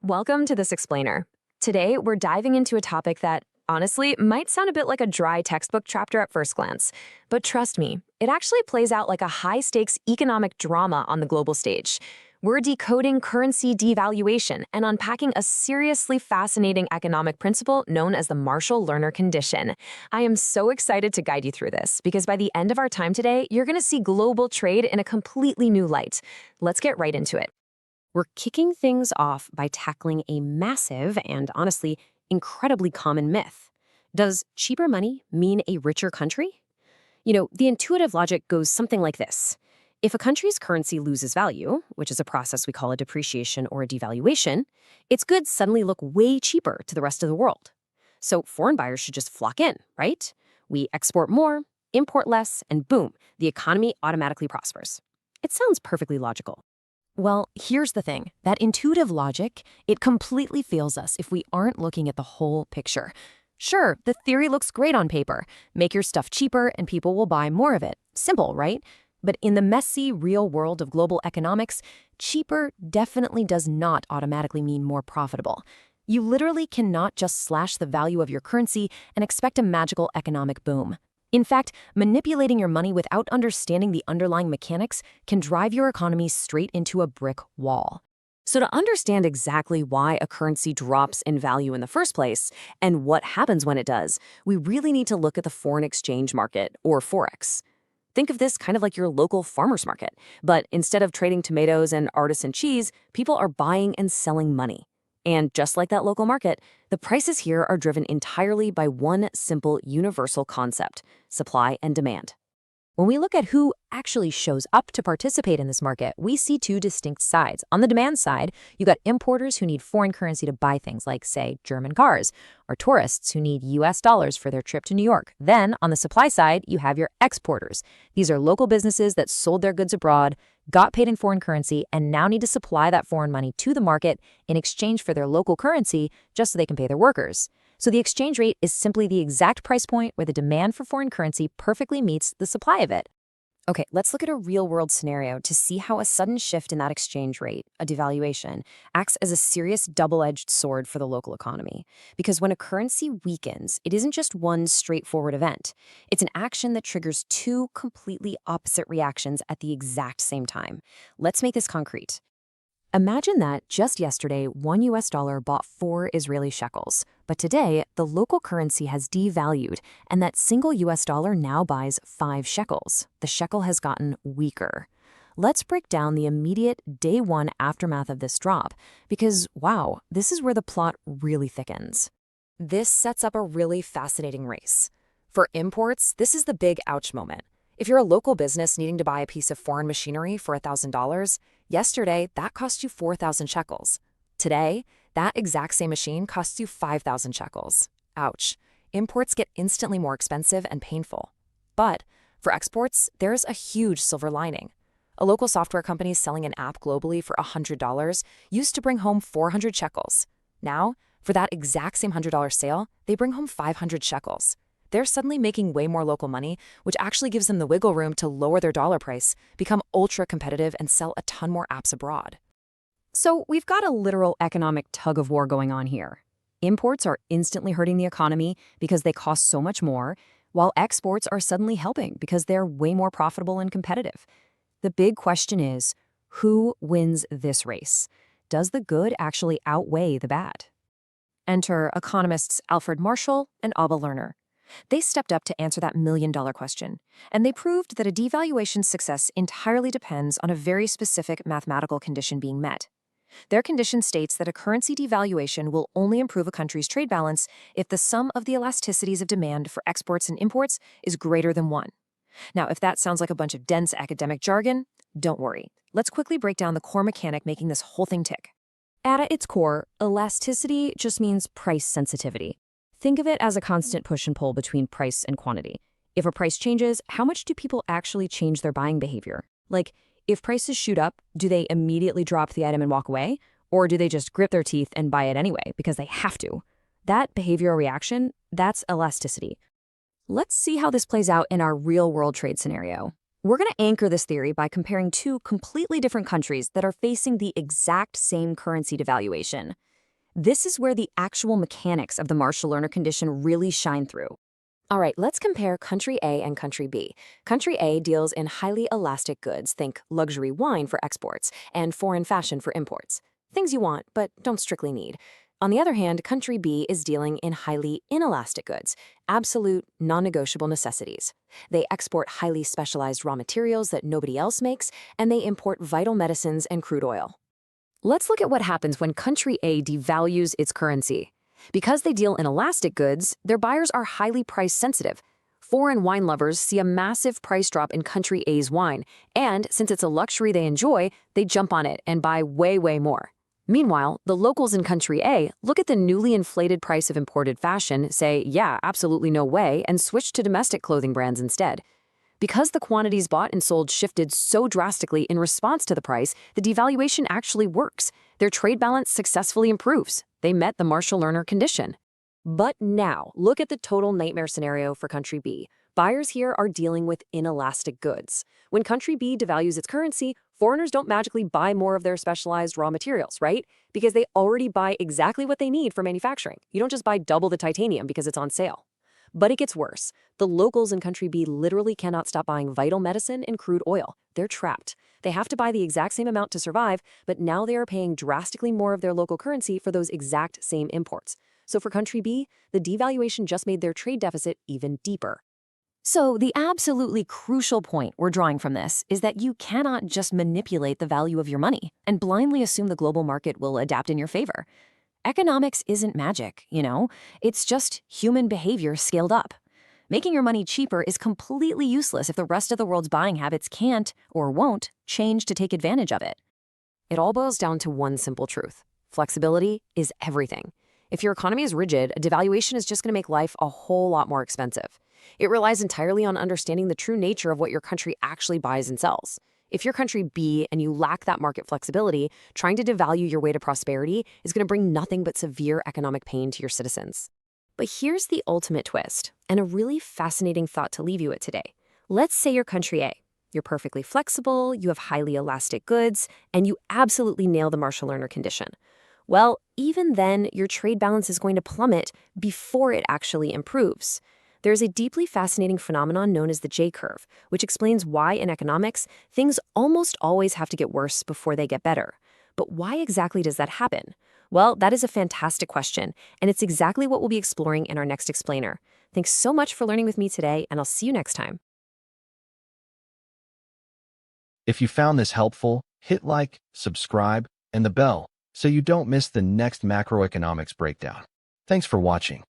Welcome to This Explainer. Today, we're diving into a topic that, honestly, might sound a bit like a dry textbook chapter at first glance. But trust me, it actually plays out like a high-stakes economic drama on the global stage. We're decoding currency devaluation and unpacking a seriously fascinating economic principle known as the Marshall-Lerner condition. I am so excited to guide you through this, because by the end of our time today, you're going to see global trade in a completely new light. Let's get right into it. We're kicking things off by tackling a massive and, honestly, incredibly common myth. Does cheaper money mean a richer country? The intuitive logic goes something like this. If a country's currency loses value, which is a process we call a depreciation or a devaluation, its goods suddenly look way cheaper to the rest of the world. So foreign buyers should just flock in, right? We export more, import less, and boom, the economy automatically prospers. It sounds perfectly logical. Well, here's the thing. That intuitive logic, it completely fails us if we aren't looking at the whole picture. Sure, the theory looks great on paper. Make your stuff cheaper and people will buy more of it. Simple, right? But in the messy, real world of global economics, cheaper definitely does not automatically mean more profitable. You literally cannot just slash the value of your currency and expect a magical economic boom. In fact, manipulating your money without understanding the underlying mechanics can drive your economy straight into a brick wall. So to understand exactly why a currency drops in value in the first place and what happens when it does, we really need to look at the foreign exchange market, or Forex. Think of this kind of like your local farmer's market, but instead of trading tomatoes and artisan cheese, people are buying and selling money. And just like that local market, the prices here are driven entirely by one simple universal concept: supply and demand. When we look at who actually shows up to participate in this market, we see two distinct sides. On the demand side, you got importers who need foreign currency to buy things like, say, German cars, or tourists who need US dollars for their trip to New York. Then, on the supply side, you have your exporters. These are local businesses that sold their goods abroad, got paid in foreign currency, and now need to supply that foreign money to the market in exchange for their local currency just so they can pay their workers. So the exchange rate is simply the exact price point where the demand for foreign currency perfectly meets the supply of it. Okay, let's look at a real-world scenario to see how a sudden shift in that exchange rate, a devaluation, acts as a serious double-edged sword for the local economy. Because when a currency weakens, it isn't just one straightforward event. It's an action that triggers two completely opposite reactions at the exact same time. Let's make this concrete. Imagine that just yesterday, one US dollar bought 4 Israeli shekels. But today, the local currency has devalued, and that single US dollar now buys 5 shekels. The shekel has gotten weaker. Let's break down the immediate day one aftermath of this drop, because, wow, this is where the plot really thickens. This sets up a really fascinating race. For imports, this is the big ouch moment. If you're a local business needing to buy a piece of foreign machinery for $1,000, yesterday that cost you 4,000 shekels. Today, that exact same machine costs you 5,000 shekels. Ouch. Imports get instantly more expensive and painful. But for exports, there's a huge silver lining. A local software company selling an app globally for $100 used to bring home 400 shekels. Now, for that exact same $100 sale, they bring home 500 shekels. They're suddenly making way more local money, which actually gives them the wiggle room to lower their dollar price, become ultra competitive, and sell a ton more apps abroad. So we've got a literal economic tug of war going on here. Imports are instantly hurting the economy because they cost so much more, while exports are suddenly helping because they're way more profitable and competitive. The big question is, who wins this race? Does the good actually outweigh the bad? Enter economists Alfred Marshall and Lerner. They stepped up to answer that million-dollar question, and they proved that a devaluation's success entirely depends on a very specific mathematical condition being met. Their condition states that a currency devaluation will only improve a country's trade balance if the sum of the elasticities of demand for exports and imports is greater than 1. Now, if that sounds like a bunch of dense academic jargon, don't worry. Let's quickly break down the core mechanic making this whole thing tick. At its core, elasticity just means price sensitivity. Think of it as a constant push and pull between price and quantity. If a price changes, how much do people actually change their buying behavior? Like, if prices shoot up, do they immediately drop the item and walk away? Or do they just grit their teeth and buy it anyway because they have to? That behavioral reaction, that's elasticity. Let's see how this plays out in our real-world trade scenario. We're going to anchor this theory by comparing two completely different countries that are facing the exact same currency devaluation. This is where the actual mechanics of the Marshall-Lerner condition really shine through. All right, let's compare country A and country B. Country A deals in highly elastic goods, think luxury wine for exports, and foreign fashion for imports. Things you want, but don't strictly need. On the other hand, country B is dealing in highly inelastic goods, absolute, non-negotiable necessities. They export highly specialized raw materials that nobody else makes, and they import vital medicines and crude oil. Let's look at what happens when country A devalues its currency. Because they deal in elastic goods, their buyers are highly price sensitive. Foreign wine lovers see a massive price drop in country A's wine, and since it's a luxury they enjoy, they jump on it and buy way more. Meanwhile, the locals in country A look at the newly inflated price of imported fashion, say, yeah, absolutely no way, and switch to domestic clothing brands instead. Because the quantities bought and sold shifted so drastically in response to the price, the devaluation actually works. Their trade balance successfully improves. They met the Marshall-Lerner condition. But now, look at the total nightmare scenario for country B. Buyers here are dealing with inelastic goods. When country B devalues its currency, foreigners don't magically buy more of their specialized raw materials, right? Because they already buy exactly what they need for manufacturing. You don't just buy double the titanium because it's on sale. But it gets worse. The locals in country B literally cannot stop buying vital medicine and crude oil. They're trapped. They have to buy the exact same amount to survive, but now they are paying drastically more of their local currency for those exact same imports. So for country B, the devaluation just made their trade deficit even deeper. So the absolutely crucial point we're drawing from this is that you cannot just manipulate the value of your money and blindly assume the global market will adapt in your favor. Economics isn't magic, it's just human behavior scaled up. Making your money cheaper is completely useless if the rest of the world's buying habits can't or won't change to take advantage of it. It all boils down to one simple truth. Flexibility is everything. If your economy is rigid, a devaluation is just going to make life a whole lot more expensive. It relies entirely on understanding the true nature of what your country actually buys and sells. If you're country B and you lack that market flexibility, trying to devalue your way to prosperity is going to bring nothing but severe economic pain to your citizens. But here's the ultimate twist, and a really fascinating thought to leave you with today. Let's say you're country A. You're perfectly flexible, you have highly elastic goods, and you absolutely nail the Marshall-Lerner condition. Well, even then, your trade balance is going to plummet before it actually improves. There's a deeply fascinating phenomenon known as the J-curve, which explains why in economics, things almost always have to get worse before they get better. But why exactly does that happen? Well, that is a fantastic question, and it's exactly what we'll be exploring in our next explainer. Thanks so much for learning with me today, and I'll see you next time. If you found this helpful, hit like, subscribe, and the bell so you don't miss the next macroeconomics breakdown. Thanks for watching.